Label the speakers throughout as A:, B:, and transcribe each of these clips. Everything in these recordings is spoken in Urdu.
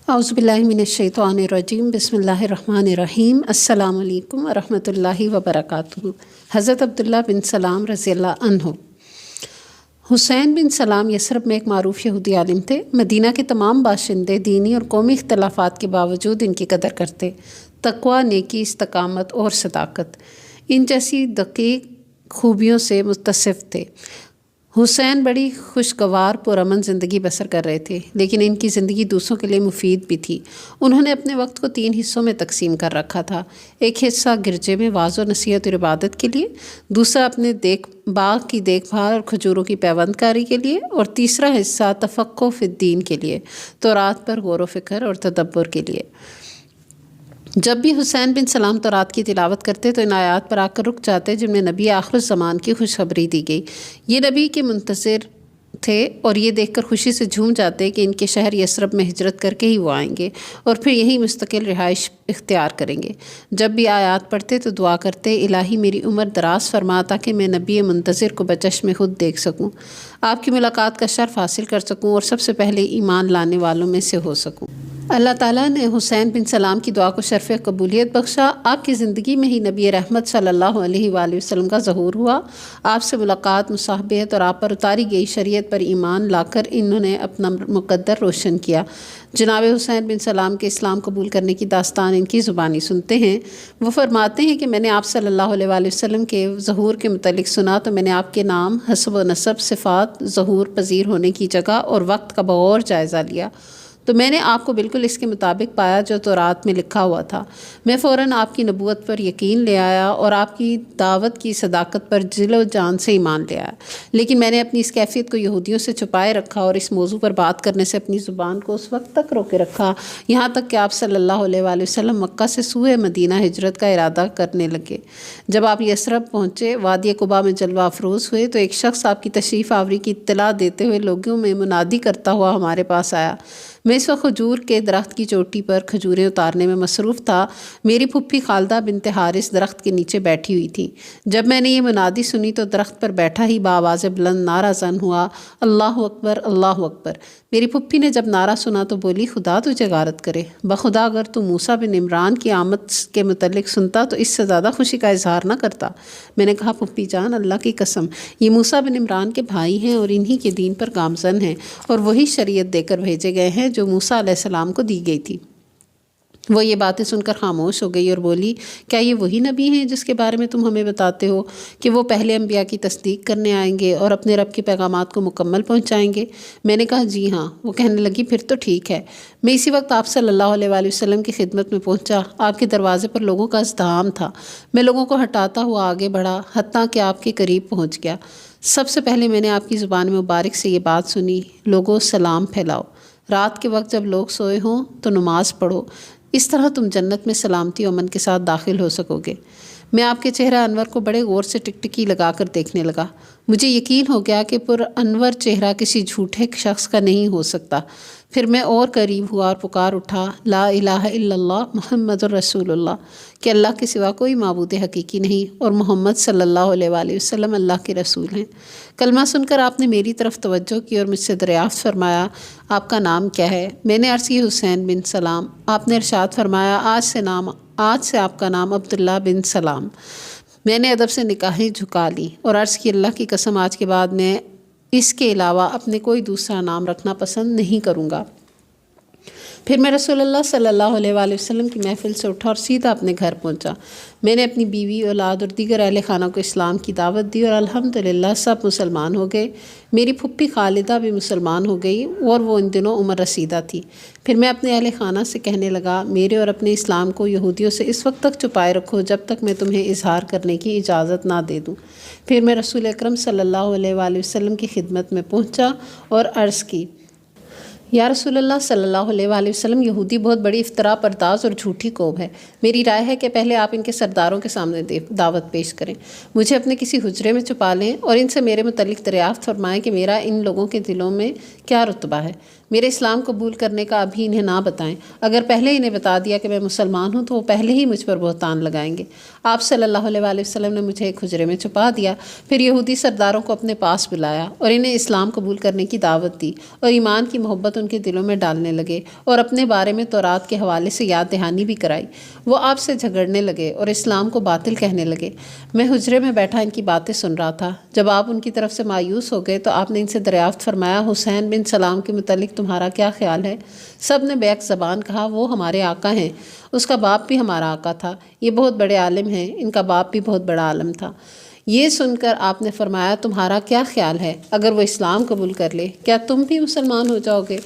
A: اعوذ باللہ من الشیطان الرجیم بسم اللہ الرحمن الرحیم السلام علیکم ورحمۃ اللہ وبرکاتہ۔ حضرت عبداللہ بن سلام رضی اللہ عنہ۔ حسین بن سلام یثرب میں ایک معروف یہودی عالم تھے۔ مدینہ کے تمام باشندے دینی اور قومی اختلافات کے باوجود ان کی قدر کرتے۔ تقوی، نیکی، استقامت اور صداقت ان جیسی دقیق خوبیوں سے متصف تھے۔ حسین بڑی خوشگوار پرامن زندگی بسر کر رہے تھے، لیکن ان کی زندگی دوسروں کے لیے مفید بھی تھی۔ انہوں نے اپنے وقت کو 3 حصوں میں تقسیم کر رکھا تھا۔ ایک حصہ گرجے میں واعظ و نصیحت اور عبادت کے لیے، دوسرا اپنے باغ کی دیکھ بھال اور کھجوروں کی پیوند کاری کے لیے، اور تیسرا حصہ تفقہ فی الدین کے لیے، تورات پر غور و فکر اور تدبر کے لیے۔ جب بھی حسین بن سلام تورات کی تلاوت کرتے تو ان آیات پر آ کر رک جاتے جن میں نبی آخر الزمان کی خوشخبری دی گئی۔ یہ نبی کے منتظر تھے اور یہ دیکھ کر خوشی سے جھوم جاتے کہ ان کے شہر یثرب میں ہجرت کر کے ہی وہ آئیں گے اور پھر یہی مستقل رہائش اختیار کریں گے۔ جب بھی آیات پڑھتے تو دعا کرتے، الہی میری عمر دراز فرما تاکہ میں نبی منتظر کو بچشم خود دیکھ سکوں، آپ کی ملاقات کا شرف حاصل کر سکوں اور سب سے پہلے ایمان لانے والوں میں سے ہو سکوں۔ اللہ تعالیٰ نے حسین بن سلام کی دعا کو شرف قبولیت بخشا۔ آپ کی زندگی میں ہی نبی رحمت صلی اللہ علیہ وآلہ وسلم کا ظہور ہوا۔ آپ سے ملاقات، مصاحبت اور آپ پر اتاری گئی شریعت پر ایمان لا کر انہوں نے اپنا مقدر روشن کیا۔ جناب حسین بن سلام کے اسلام قبول کرنے کی داستان ان کی زبانی سنتے ہیں۔ وہ فرماتے ہیں کہ میں نے آپ صلی اللہ علیہ وآلہ وسلم کے ظہور کے متعلق سنا تو میں نے آپ کے نام، حسب و نسب، صفات، ظہور پذیر ہونے کی جگہ اور وقت کا بغور جائزہ لیا تو میں نے آپ کو بالکل اس کے مطابق پایا جو تورات میں لکھا ہوا تھا۔ میں فوراً آپ کی نبوت پر یقین لے آیا اور آپ کی دعوت کی صداقت پر دل و جان سے ایمان لے آیا، لیکن میں نے اپنی اس کیفیت کو یہودیوں سے چھپائے رکھا اور اس موضوع پر بات کرنے سے اپنی زبان کو اس وقت تک روکے رکھا یہاں تک کہ آپ صلی اللہ علیہ وآلہ وسلم مکہ سے سوئے مدینہ ہجرت کا ارادہ کرنے لگے۔ جب آپ یثرب پہنچے، وادی قباء میں جلوہ افروز ہوئے تو ایک شخص آپ کی تشریف آوری کی اطلاع دیتے ہوئے لوگوں میں منادی کرتا ہوا ہمارے پاس آیا۔ میں اس وقت کھجور کے درخت کی چوٹی پر کھجوریں اتارنے میں مصروف تھا۔ میری پھپھی خالدہ بنت حارث درخت کے نیچے بیٹھی ہوئی تھی۔ جب میں نے یہ منادی سنی تو درخت پر بیٹھا ہی بآواز بلند نعرہ زن ہوا، اللہ اکبر، اللہ اکبر۔ میری پھپھی نے جب نعرہ سنا تو بولی، خدا تجھے غارت کرے، بخدا اگر تو موسیٰ بن عمران کی آمد کے متعلق سنتا تو اس سے زیادہ خوشی کا اظہار نہ کرتا۔ میں نے کہا، پھپھی جان، اللہ کی قسم، یہ موسیٰ بن عمران کے بھائی ہیں اور انہی کے دین پر گامزن ہیں اور وہی شریعت دے کر بھیجے گئے ہیں جو موسیٰ علیہ السلام کو دی گئی تھی۔ وہ یہ باتیں سن کر خاموش ہو گئی اور بولی، کیا یہ وہی نبی ہیں جس کے بارے میں تم ہمیں بتاتے ہو کہ وہ پہلے انبیاء کی تصدیق کرنے آئیں گے اور اپنے رب کے پیغامات کو مکمل پہنچائیں گے؟ میں نے کہا، جی ہاں۔ وہ کہنے لگی، پھر تو ٹھیک ہے۔ میں اسی وقت آپ صلی اللہ علیہ وآلہ وسلم کی خدمت میں پہنچا۔ آپ کے دروازے پر لوگوں کا ازدحام تھا۔ میں لوگوں کو ہٹاتا ہوا آگے بڑھا، حتیٰ کہ آپ کے قریب پہنچ گیا۔ سب سے پہلے میں نے آپ کی زبان مبارک سے یہ بات سنی، لوگوں سلام پھیلاؤ، رات کے وقت جب لوگ سوئے ہوں تو نماز پڑھو، اس طرح تم جنت میں سلامتی و امن کے ساتھ داخل ہو سکو گے۔ میں آپ کے چہرہ انور کو بڑے غور سے ٹکٹکی لگا کر دیکھنے لگا۔ مجھے یقین ہو گیا کہ پر انور چہرہ کسی جھوٹے شخص کا نہیں ہو سکتا۔ پھر میں اور قریب ہوا اور پکار اٹھا، لا الہ الا اللہ محمد الرسول اللہ، کہ اللہ کے سوا کوئی معبود حقیقی نہیں اور محمد صلی اللہ علیہ وآلہ وسلم اللہ کے رسول ہیں۔ کلمہ سن کر آپ نے میری طرف توجہ کی اور مجھ سے دریافت فرمایا، آپ کا نام کیا ہے؟ میں نے عرض کی، حسین بن سلام۔ آپ نے ارشاد فرمایا، آج سے آپ کا نام عبداللہ بن سلام۔ میں نے ادب سے نگاہیں جھکا لی اور عرض کی، اللہ کی قسم، آج کے بعد میں اس کے علاوہ اپنے کوئی دوسرا نام رکھنا پسند نہیں کروں گا۔ پھر میں رسول اللہ صلی اللہ علیہ وآلہ وسلم کی محفل سے اٹھا اور سیدھا اپنے گھر پہنچا۔ میں نے اپنی بیوی، اولاد اور دیگر اہل خانہ کو اسلام کی دعوت دی اور الحمدللہ سب مسلمان ہو گئے۔ میری پھپھی خالدہ بھی مسلمان ہو گئی اور وہ ان دنوں عمر رسیدہ تھی۔ پھر میں اپنے اہل خانہ سے کہنے لگا، میرے اور اپنے اسلام کو یہودیوں سے اس وقت تک چھپائے رکھو جب تک میں تمہیں اظہار کرنے کی اجازت نہ دے دوں۔ پھر میں رسول اکرم صلی اللہ علیہ وآلہ وسلم کی خدمت میں پہنچا اور عرض کی، یا رسول اللہ صلی اللہ علیہ وآلہ وسلم، یہودی بہت بڑی افتراء پرداز اور جھوٹی قوم ہے۔ میری رائے ہے کہ پہلے آپ ان کے سرداروں کے سامنے دعوت پیش کریں، مجھے اپنے کسی حجرے میں چھپا لیں اور ان سے میرے متعلق دریافت فرمائیں کہ میرا ان لوگوں کے دلوں میں کیا رتبہ ہے۔ میرے اسلام قبول کرنے کا ابھی انہیں نہ بتائیں، اگر پہلے انہیں بتا دیا کہ میں مسلمان ہوں تو وہ پہلے ہی مجھ پر بہتان لگائیں گے۔ آپ صلی اللہ علیہ وآلہ وسلم نے مجھے ایک حجرے میں چھپا دیا، پھر یہودی سرداروں کو اپنے پاس بلایا اور انہیں اسلام قبول کرنے کی دعوت دی اور ایمان کی محبت ان کے دلوں میں ڈالنے لگے، اور اپنے بارے میں تورات کے حوالے سے یاد دہانی بھی کرائی۔ وہ آپ سے جھگڑنے لگے اور اسلام کو باطل کہنے لگے۔ میں حجرے میں بیٹھا ان کی باتیں سن رہا تھا۔ جب آپ ان کی طرف سے مایوس ہو گئے تو آپ نے ان سے دریافت فرمایا، حسین بن سلام کے متعلق تمہارا کیا خیال ہے؟ سب نے بیک زبان کہا، وہ ہمارے آقا ہیں، اس کا باپ بھی ہمارا آقا تھا، یہ بہت بڑے عالم ہیں، ان کا باپ بھی بہت بڑا عالم تھا۔ یہ سن کر آپ نے فرمایا، تمہارا کیا خیال ہے؟ اگر وہ اسلام قبول کر لے کیا تم بھی مسلمان ہو جاؤ گے؟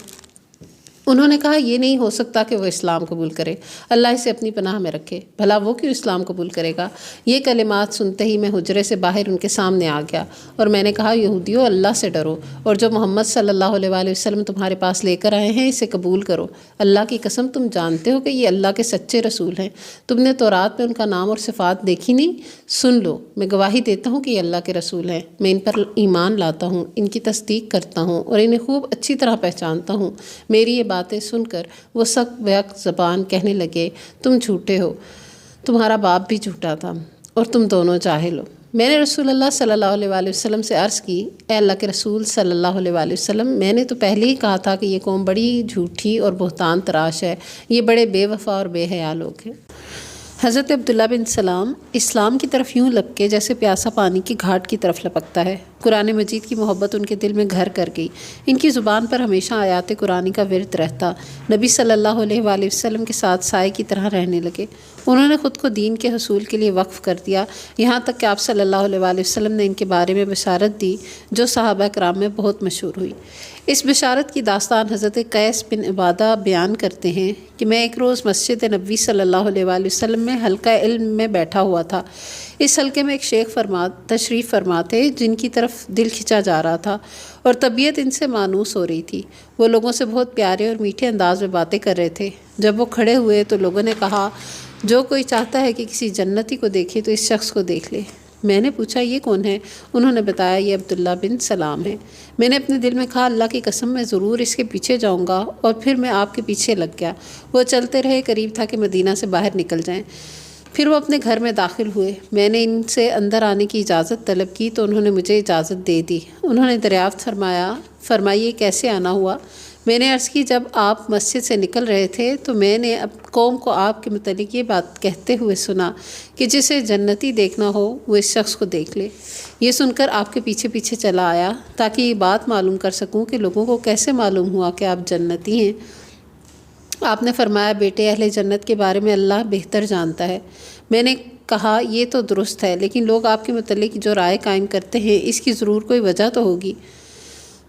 A: انہوں نے کہا، یہ نہیں ہو سکتا کہ وہ اسلام قبول کرے، اللہ اسے اپنی پناہ میں رکھے، بھلا وہ کیوں اسلام قبول کرے گا؟ یہ کلمات سنتے ہی میں حجرے سے باہر ان کے سامنے آ گیا اور میں نے کہا، یہودیو، اللہ سے ڈرو اور جو محمد صلی اللہ علیہ وآلہ وسلم تمہارے پاس لے کر آئے ہیں اسے قبول کرو۔ اللہ کی قسم تم جانتے ہو کہ یہ اللہ کے سچے رسول ہیں، تم نے تورات میں ان کا نام اور صفات دیکھی نہیں؟ سن لو، میں گواہی دیتا ہوں کہ یہ اللہ کے رسول ہیں، میں ان پر ایمان لاتا ہوں، ان کی تصدیق کرتا ہوں اور انہیں خوب اچھی طرح پہچانتا ہوں۔ میری یہ باتیں سن کر وہ سب بیک زبان کہنے لگے، تم جھوٹے ہو، تمہارا باپ بھی جھوٹا تھا اور تم دونوں جاہل ہو۔ میں نے رسول اللہ صلی اللہ علیہ وآلہ وسلم سے عرض کی، اے اللہ کے رسول صلی اللہ علیہ وآلہ وسلم، میں نے تو پہلے ہی کہا تھا کہ یہ قوم بڑی جھوٹی اور بہتان تراش ہے، یہ بڑے بے وفا اور بے حیا لوگ ہیں۔ حضرت عبداللہ بن سلام اسلام کی طرف یوں لپکے جیسے پیاسا پانی کی گھاٹ کی طرف لپکتا ہے۔ قرآن مجید کی محبت ان کے دل میں گھر کر گئی، ان کی زبان پر ہمیشہ آیات قرآن کا ورد رہتا، نبی صلی اللہ علیہ وآلہ وسلم کے ساتھ سائے کی طرح رہنے لگے۔ انہوں نے خود کو دین کے حصول کے لیے وقف کر دیا، یہاں تک کہ آپ صلی اللہ علیہ وآلہ وسلم نے ان کے بارے میں بشارت دی جو صحابہ کرام میں بہت مشہور ہوئی۔ اس بشارت کی داستان حضرت قیس بن عبادہ بیان کرتے ہیں کہ میں ایک روز مسجد نبوی صلی اللہ علیہ وآلہ وسلم میں حلقہ علم میں بیٹھا ہوا تھا۔ اس حلقے میں ایک شیخ تشریف فرما تھے جن کی طرف دل کھنچا جا رہا تھا اور طبیعت ان سے مانوس ہو رہی تھی۔ وہ لوگوں سے بہت پیارے اور میٹھے انداز میں باتیں کر رہے تھے۔ جب وہ کھڑے ہوئے تو لوگوں نے کہا، جو کوئی چاہتا ہے کہ کسی جنتی کو دیکھے تو اس شخص کو دیکھ لے۔ میں نے پوچھا، یہ کون ہے؟ انہوں نے بتایا، یہ عبداللہ بن سلام ہے۔ میں نے اپنے دل میں کہا، اللہ کی قسم میں ضرور اس کے پیچھے جاؤں گا، اور پھر میں آپ کے پیچھے لگ گیا۔ وہ چلتے رہے، قریب تھا کہ مدینہ سے باہر نکل جائیں۔ پھر وہ اپنے گھر میں داخل ہوئے۔ میں نے ان سے اندر آنے کی اجازت طلب کی تو انہوں نے مجھے اجازت دے دی۔ انہوں نے دریافت فرمائیے کیسے آنا ہوا؟ میں نے عرض کی، جب آپ مسجد سے نکل رہے تھے تو میں نے قوم کو آپ کے متعلق یہ بات کہتے ہوئے سنا کہ جسے جنتی دیکھنا ہو وہ اس شخص کو دیکھ لے۔ یہ سن کر آپ کے پیچھے پیچھے چلا آیا تاکہ یہ بات معلوم کر سکوں کہ لوگوں کو کیسے معلوم ہوا کہ آپ جنتی ہیں۔ آپ نے فرمایا، بیٹے، اہل جنت کے بارے میں اللہ بہتر جانتا ہے۔ میں نے کہا، یہ تو درست ہے، لیکن لوگ آپ کے متعلق جو رائے قائم کرتے ہیں اس کی ضرور کوئی وجہ تو ہوگی۔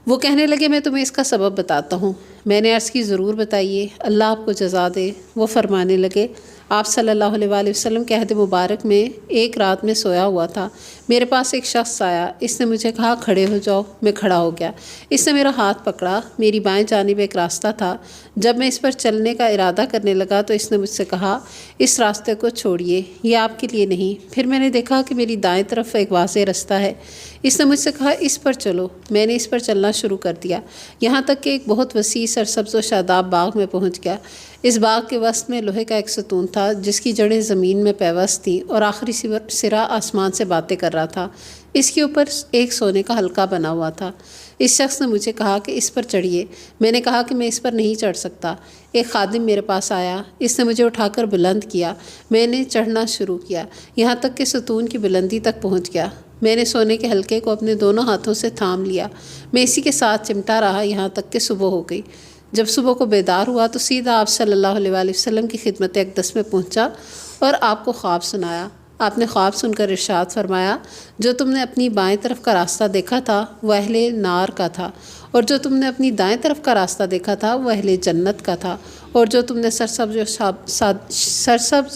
A: وہ کہنے لگے، میں تمہیں اس کا سبب بتاتا ہوں۔ میں نے عرض کی، ضرور بتائیے، اللہ آپ کو جزا دے۔ وہ فرمانے لگے، آپ صلی اللہ علیہ وآلہ وسلم کے عہد مبارک میں ایک رات میں سویا ہوا تھا، میرے پاس ایک شخص آیا، اس نے مجھے کہا، کھڑے ہو جاؤ۔ میں کھڑا ہو گیا۔ اس نے میرا ہاتھ پکڑا، میری بائیں جانب ایک راستہ تھا، جب میں اس پر چلنے کا ارادہ کرنے لگا تو اس نے مجھ سے کہا، اس راستے کو چھوڑیے، یہ آپ کے لیے نہیں۔ پھر میں نے دیکھا کہ میری دائیں طرف ایک واضح رستہ ہے، اس نے مجھ سے کہا، اس پر چلو۔ میں نے اس پر چلنا شروع کر دیا، یہاں تک کہ ایک بہت وسیع سرسبز و شاداب باغ میں پہنچ گیا۔ اس باغ کے وسط میں لوہے کا ایک ستون تھا جس کی جڑیں زمین میں پیوست تھیں اور آخری سرا آسمان سے باتیں کر رہا تھا۔ اس کے اوپر ایک سونے کا حلقہ بنا ہوا تھا۔ اس شخص نے مجھے کہا کہ اس پر چڑھیے۔ میں نے کہا کہ میں اس پر نہیں چڑھ سکتا۔ ایک خادم میرے پاس آیا، اس نے مجھے اٹھا کر بلند کیا۔ میں نے چڑھنا شروع کیا، یہاں تک کہ ستون کی بلندی تک پہنچ گیا۔ میں نے سونے کے حلقے کو اپنے دونوں ہاتھوں سے تھام لیا۔ میں اسی کے ساتھ چمٹا رہا یہاں تک کہ صبح ہو گئی۔ جب صبح کو بیدار ہوا تو سیدھا آپ صلی اللہ علیہ وآلہ وسلم کی خدمت اقدس میں پہنچا اور آپ کو خواب سنایا۔ آپ نے خواب سن کر ارشاد فرمایا، جو تم نے اپنی بائیں طرف کا راستہ دیکھا تھا وہ اہل نار کا تھا، اور جو تم نے اپنی دائیں طرف کا راستہ دیکھا تھا وہ اہل جنت کا تھا، اور جو تم نے سرسبز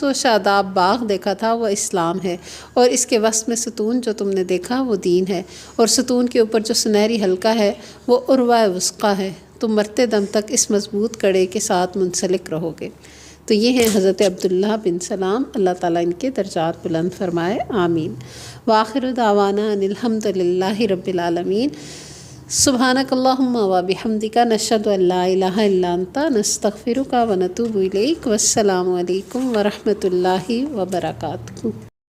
A: و شاداب باغ دیکھا تھا وہ اسلام ہے، اور اس کے وسط میں ستون جو تم نے دیکھا وہ دین ہے، اور ستون کے اوپر جو سنہری حلقہ ہے وہ عروہ وثقیٰ ہے۔ تم مرتے دم تک اس مضبوط کڑے کے ساتھ منسلک رہو گے۔ تو یہ ہیں حضرت عبداللہ بن سلام، اللہ تعالیٰ ان کے درجات بلند فرمائے، آمین۔ وآخر دعوانا ان الحمد للہ رب العالمین۔ سبحانک اللہم و بحمدک نشہد ان لا الہ الا انت نستغفرک و نتوب الیک والسلام علیکم ورحمۃ اللہ وبرکاتہ.